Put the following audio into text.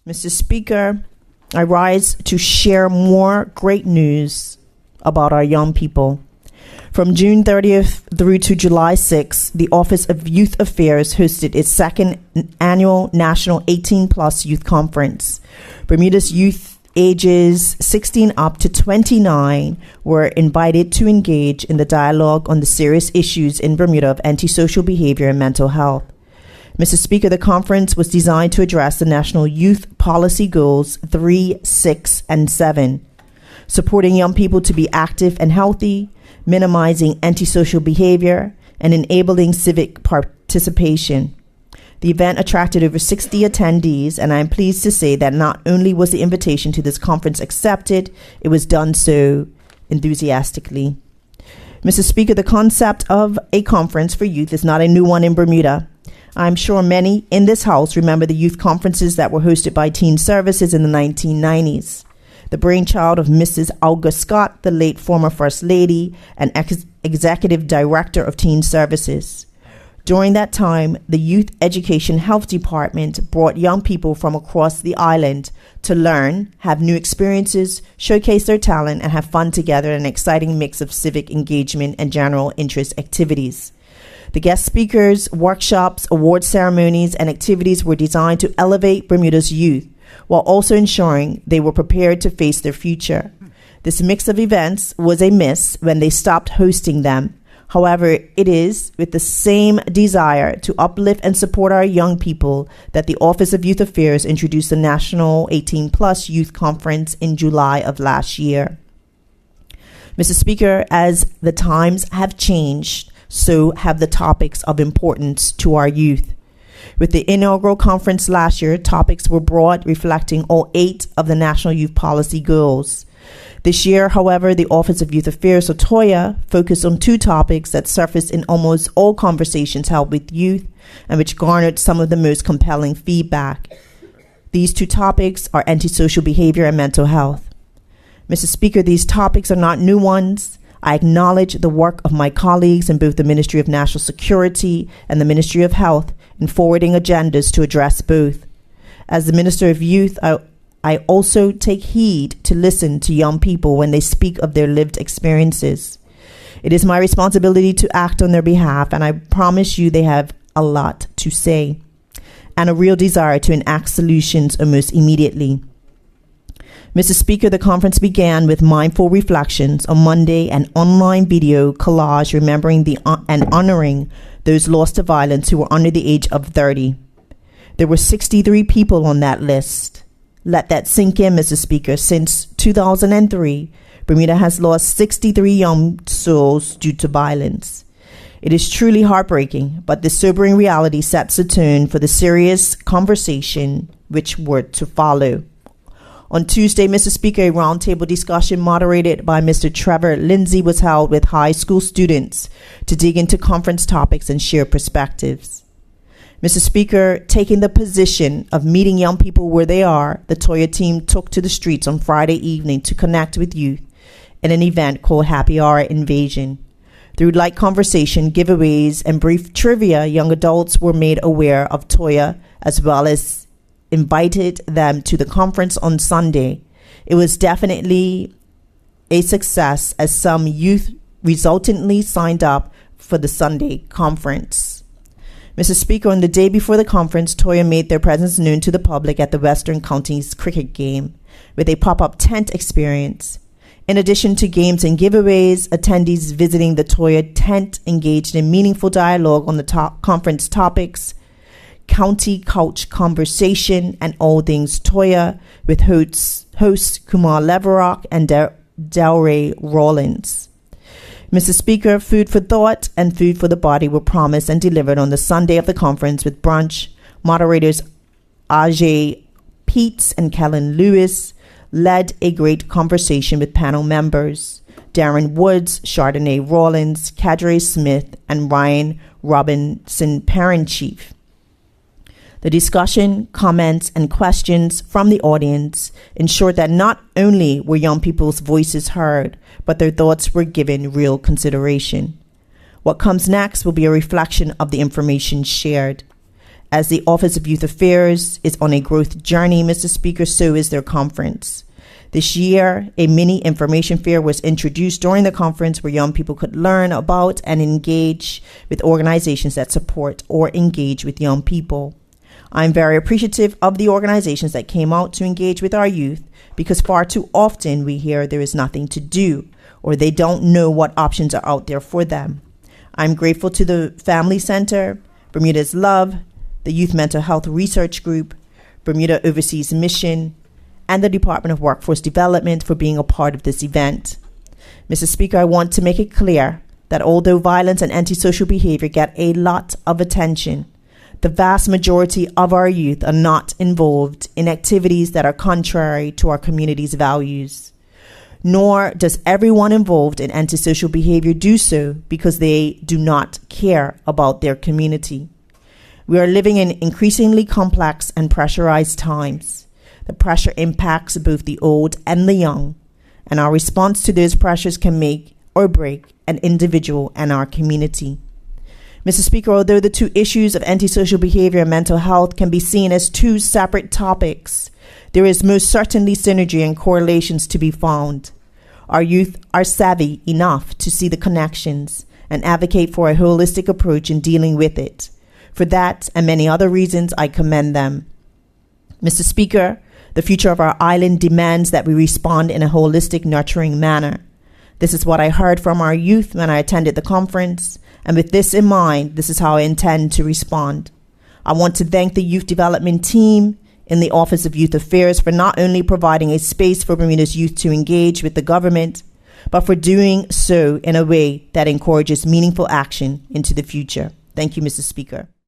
Mr. Speaker, I rise to share more great news about our young people. From June 30th through to July 6th, the Office of Youth Affairs hosted its second annual National 18-Plus Youth Conference. Bermuda's youth ages 16 up to 29 were invited to engage in the dialogue on the serious issues in Bermuda of antisocial behavior and mental health. Mr. Speaker, the conference was designed to address the National Youth Policy Goals 3, 6, and 7, supporting young people to be active and healthy, minimizing antisocial behavior, and enabling civic participation. The event attracted over 60 attendees, and I am pleased to say that not only was the invitation to this conference accepted, it was done so enthusiastically. Mr. Speaker, the concept of a conference for youth is not a new one in Bermuda. I'm sure many in this House remember the youth conferences that were hosted by Teen Services in the 1990s. The brainchild of Mrs. Olga Scott, the late former First Lady and Executive Director of Teen Services. During that time, the Youth Education Health Department brought young people from across the island to learn, have new experiences, showcase their talent, and have fun together in an exciting mix of civic engagement and general interest activities. The guest speakers, workshops, award ceremonies, and activities were designed to elevate Bermuda's youth while also ensuring they were prepared to face their future. This mix of events was a miss when they stopped hosting them. However, it is with the same desire to uplift and support our young people that the Office of Youth Affairs introduced the National 18-Plus Youth Conference in July of last year. Mr. Speaker, as the times have changed, so have the topics of importance to our youth. With the inaugural conference last year, topics were brought reflecting all 8 of the National Youth Policy Goals. This year, however, the Office of Youth Affairs, or TOYA, focused on 2 topics that surfaced in almost all conversations held with youth and which garnered some of the most compelling feedback. These 2 topics are antisocial behavior and mental health. Mr. Speaker, these topics are not new ones. I acknowledge the work of my colleagues in both the Ministry of National Security and the Ministry of Health in forwarding agendas to address both. As the Minister of Youth, I also take heed to listen to young people when they speak of their lived experiences. It is my responsibility to act on their behalf, and I promise you they have a lot to say and a real desire to enact solutions almost immediately. Mr. Speaker, the conference began with mindful reflections on Monday and online video collage remembering and honoring those lost to violence who were under the age of 30. There were 63 people on that list. Let that sink in, Mr. Speaker. Since 2003, Bermuda has lost 63 young souls due to violence. It is truly heartbreaking, but this sobering reality sets the tone for the serious conversation which were to follow. On Tuesday, Mr. Speaker, a roundtable discussion moderated by Mr. Trevor Lindsay was held with high school students to dig into conference topics and share perspectives. Mr. Speaker, taking the position of meeting young people where they are, the TOYA team took to the streets on Friday evening to connect with youth in an event called Happy Hour Invasion. Through light conversation, giveaways, and brief trivia, young adults were made aware of TOYA as well as invited them to the conference on Sunday. It was definitely a success as some youth resultantly signed up for the Sunday conference. Mr. Speaker, on the day before the conference, TOYA made their presence known to the public at the Western Counties cricket game with a pop-up tent experience. In addition to games and giveaways, attendees visiting the TOYA tent engaged in meaningful dialogue on the conference topics, county couch conversation, and all things TOYA with hosts Kumar Leverock and Delray Rollins. Mr. Speaker, food for thought and food for the body were promised and delivered on the Sunday of the conference with brunch. Moderators Ajay Peets and Kellen Lewis led a great conversation with panel members Darren Woods, Chardonnay Rollins, Kadre Smith, and Ryan Robinson, parent-chief. The discussion, comments, and questions from the audience ensured that not only were young people's voices heard, but their thoughts were given real consideration. What comes next will be a reflection of the information shared. As the Office of Youth Affairs is on a growth journey, Mr. Speaker, so is their conference. This year, a mini information fair was introduced during the conference where young people could learn about and engage with organizations that support or engage with young people. I'm very appreciative of the organizations that came out to engage with our youth, because far too often we hear there is nothing to do or they don't know what options are out there for them. I'm grateful to the Family Center, Bermuda's Love, the Youth Mental Health Research Group, Bermuda Overseas Mission, and the Department of Workforce Development for being a part of this event. Mr. Speaker, I want to make it clear that although violence and antisocial behavior get a lot of attention, the vast majority of our youth are not involved in activities that are contrary to our community's values. Nor does everyone involved in antisocial behavior do so because they do not care about their community. We are living in increasingly complex and pressurized times. The pressure impacts both the old and the young, and our response to those pressures can make or break an individual and our community. Mr. Speaker, although the two issues of antisocial behavior and mental health can be seen as two separate topics, there is most certainly synergy and correlations to be found. Our youth are savvy enough to see the connections and advocate for a holistic approach in dealing with it. For that and many other reasons, I commend them. Mr. Speaker, the future of our island demands that we respond in a holistic, nurturing manner. This is what I heard from our youth when I attended the conference, and with this in mind, this is how I intend to respond. I want to thank the Youth Development Team in the Office of Youth Affairs for not only providing a space for Bermuda's youth to engage with the government, but for doing so in a way that encourages meaningful action into the future. Thank you, Mr. Speaker.